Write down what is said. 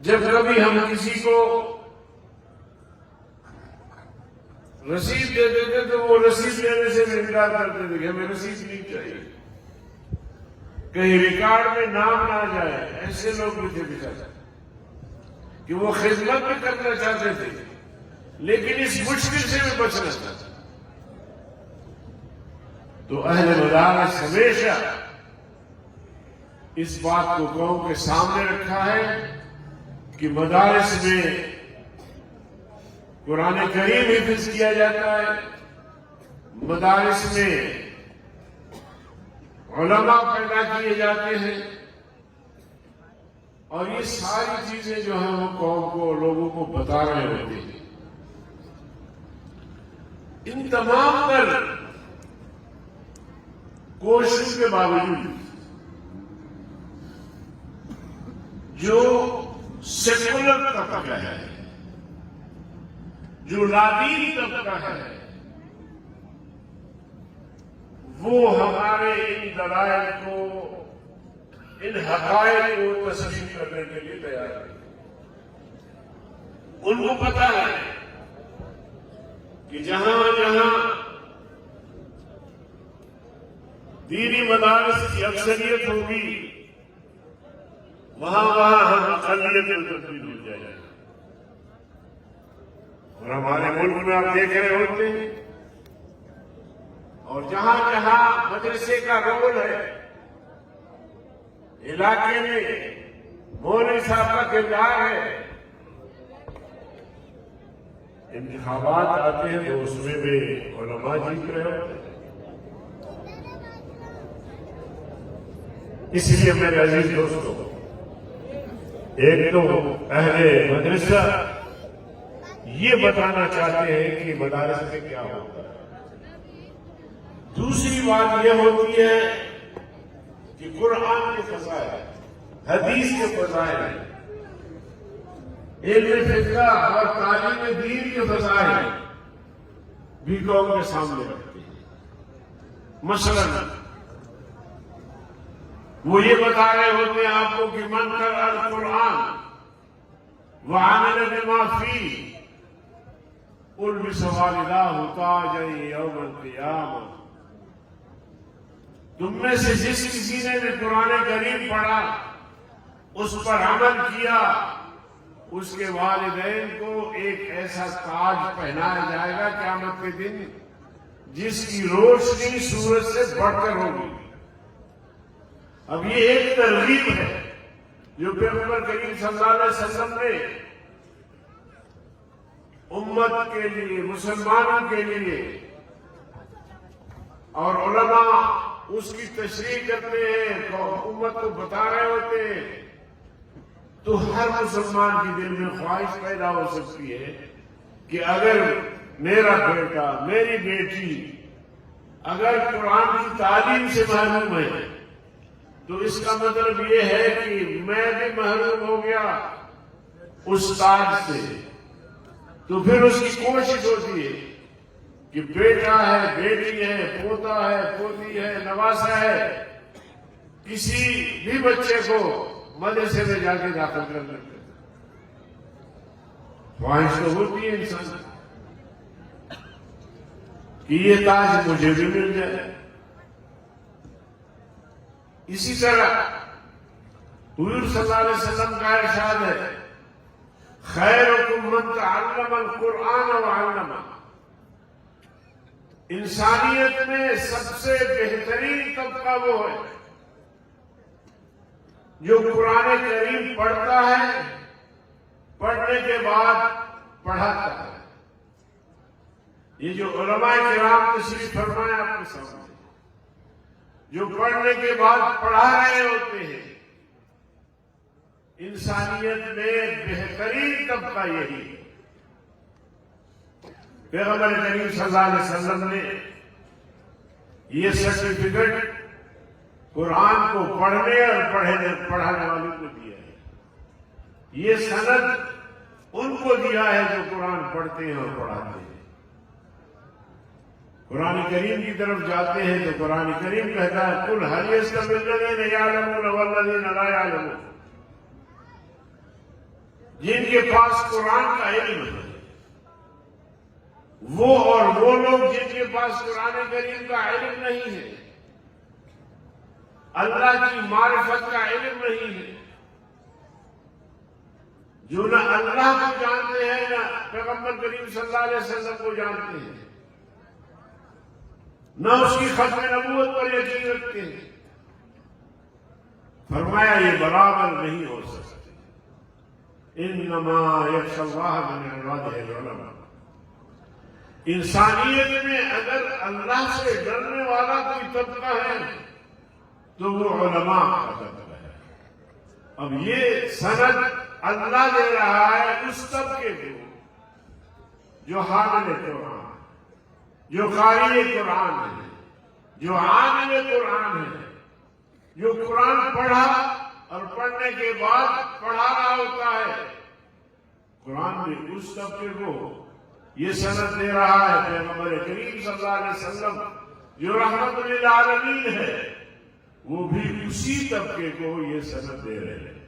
جب کبھی ہم کسی کو رسید دے دیتے تو وہ رسید لینے سے انکار کرتے تھے کہ ہمیں رسید نہیں چاہیے، کہیں ریکارڈ میں نام نہ جائے. ایسے لوگ بھی تھے بچارے کہ وہ خدمت بھی کرنا چاہتے تھے لیکن اس مشکل سے بھی بچنا چاہتے. تو اہل مدارس ہمیشہ اس بات کو قوم کے سامنے رکھا ہے کہ مدارس میں قرآن کریم حفظ کیا جاتا ہے، مدارس میں علماء پیدا کیے جاتے ہیں، اور یہ ساری چیزیں جو ہیں وہ قوم کو، لوگوں کو بتا رہے ہوتے ہیں. ان تمام پر کوشش کے باوجود جو سیکولر طبقہ ہے، جو لادین طبقہ ہے، وہ ہمارے ان دلائل کو، ان حقائق کو تسلیم کرنے کے لیے تیار ہے. ان کو پتا ہے کہ جہاں جہاں دینی مدارس کی اکثریت ہوگی وہاں ہم اقلیت میں تبدیل ہو جائے گا. اور ہمارے ملک میں آپ دیکھ رہے ہوتے ہیں، اور جہاں جہاں مدرسے کا رول ہے، علاقے میں مولوی صاحب کا کردار ہے، انتخابات آتے ہیں تو اس میں بھی علماء جیت رہے ہوتے ہیں. اس لیے میرے عزیز دوستوں، ایک تو اہل مدرسہ یہ بتانا چاہتے ہیں کہ مدارس میں کیا ہوتا ہے. دوسری بات یہ ہوتی ہے کہ قرآن کے فضائل، حدیث کے فضائل، علم فقہ اور تعلیم دین کے فضائل بھی قوم کے سامنے رکھتے ہیں. مثلا وہ یہ بتا رہے ہوتے ہیں آپ کو کہ من قرأ القرآن وعمل بما فیہ البس والداہ تاجا یوم القیامہ. تم میں سے جس کسی نے قرآن کریم پڑھا، اس پر عمل کیا، اس کے والدین کو ایک ایسا تاج پہنایا جائے گا قیامت کے دن جس کی روشنی سورج سے بڑھ کر ہوگی. اب یہ ایک ترغیب ہے جو پیغمبر کریم صلی اللہ علیہ وسلم نے امت کے لیے، مسلمانوں کے لیے، اور علماء اس کی تشریح کرتے ہیں، امت کو بتا رہے ہوتے ہیں، تو ہر مسلمان کے دل میں خواہش پیدا ہو سکتی ہے کہ اگر میرا بیٹا، میری بیٹی اگر قرآن کی تعلیم سے محروم ہے تو اس کا مطلب یہ ہے کہ میں بھی محروم ہو گیا استاد سے. تو پھر اس کی کوشش ہوتی ہے کہ بیٹا ہے، بیٹی ہے، پوتا ہے، پوتی ہے، نواسا ہے، کسی بھی بچے کو مدرسے میں جا کے داخل کر لیتے. خواہش تو ہوتی ہے انسان کہ یہ تاج مجھے بھی مل جائے. اسی طرح حضور صلی اللہ علیہ وسلم کا ارشاد ہے، خیرکم من تعلم القرآن وعلمہ. انسانیت میں سب سے بہترین طبقہ وہ ہے جو قرآن کریم پڑھتا ہے، پڑھنے کے بعد پڑھاتا ہے. یہ جو علماء کرام تشریف فرمائے آپ کے سامنے، جو پڑھنے کے بعد پڑھا رہے ہوتے ہیں، انسانیت میں بہترین طبقہ یہی ہے. پیغمبر کریم صلی اللہ علیہ وسلم نے یہ سرٹیفکیٹ قرآن کو پڑھنے اور پڑھانے والوں کو دیا ہے. یہ سند ان کو دیا ہے جو قرآن پڑھتے ہیں اور پڑھاتے ہیں. قرآن کریم کی طرف جاتے ہیں تو قرآن کریم کہتا ہے قل هل يستوي الذين يعلمون والذين لا يعلمون. جن کے پاس قرآن کا علم ہے، وہ اور وہ لوگ جن کے پاس قرآن کریم کا علم نہیں ہے، اللہ کی معرفت کا علم نہیں ہے، جو نہ اللہ کو جانتے ہیں نہ پیغمبر کریم صلی اللہ علیہ وسلم کو جانتے ہیں، نہ اس کی ختم نبوت پر یقین رکھتے ہیں، فرمایا یہ برابر نہیں ہو سکتے۔ انما یخشی اللہ من عبادہ العلماء۔ انسانیت میں اگر اللہ سے ڈرنے والا کوئی طبقہ ہے تو وہ علماء کا طبقہ ہے۔ اب یہ سند اللہ دے رہا ہے اس طبقے کو جو حامل قرآن، جو قاری قرآن ہے، جو عامل قرآن ہے، جو قرآن پڑھا اور پڑھنے کے بعد پڑھا رہا ہوتا ہے۔ قرآن بھی اس طبقے کو یہ سند دے رہا ہے، پیغمبر کریم صلی اللہ علیہ وسلم جو رحمت للعالمین ہے وہ بھی اسی طبقے کو یہ سند دے رہے ہیں۔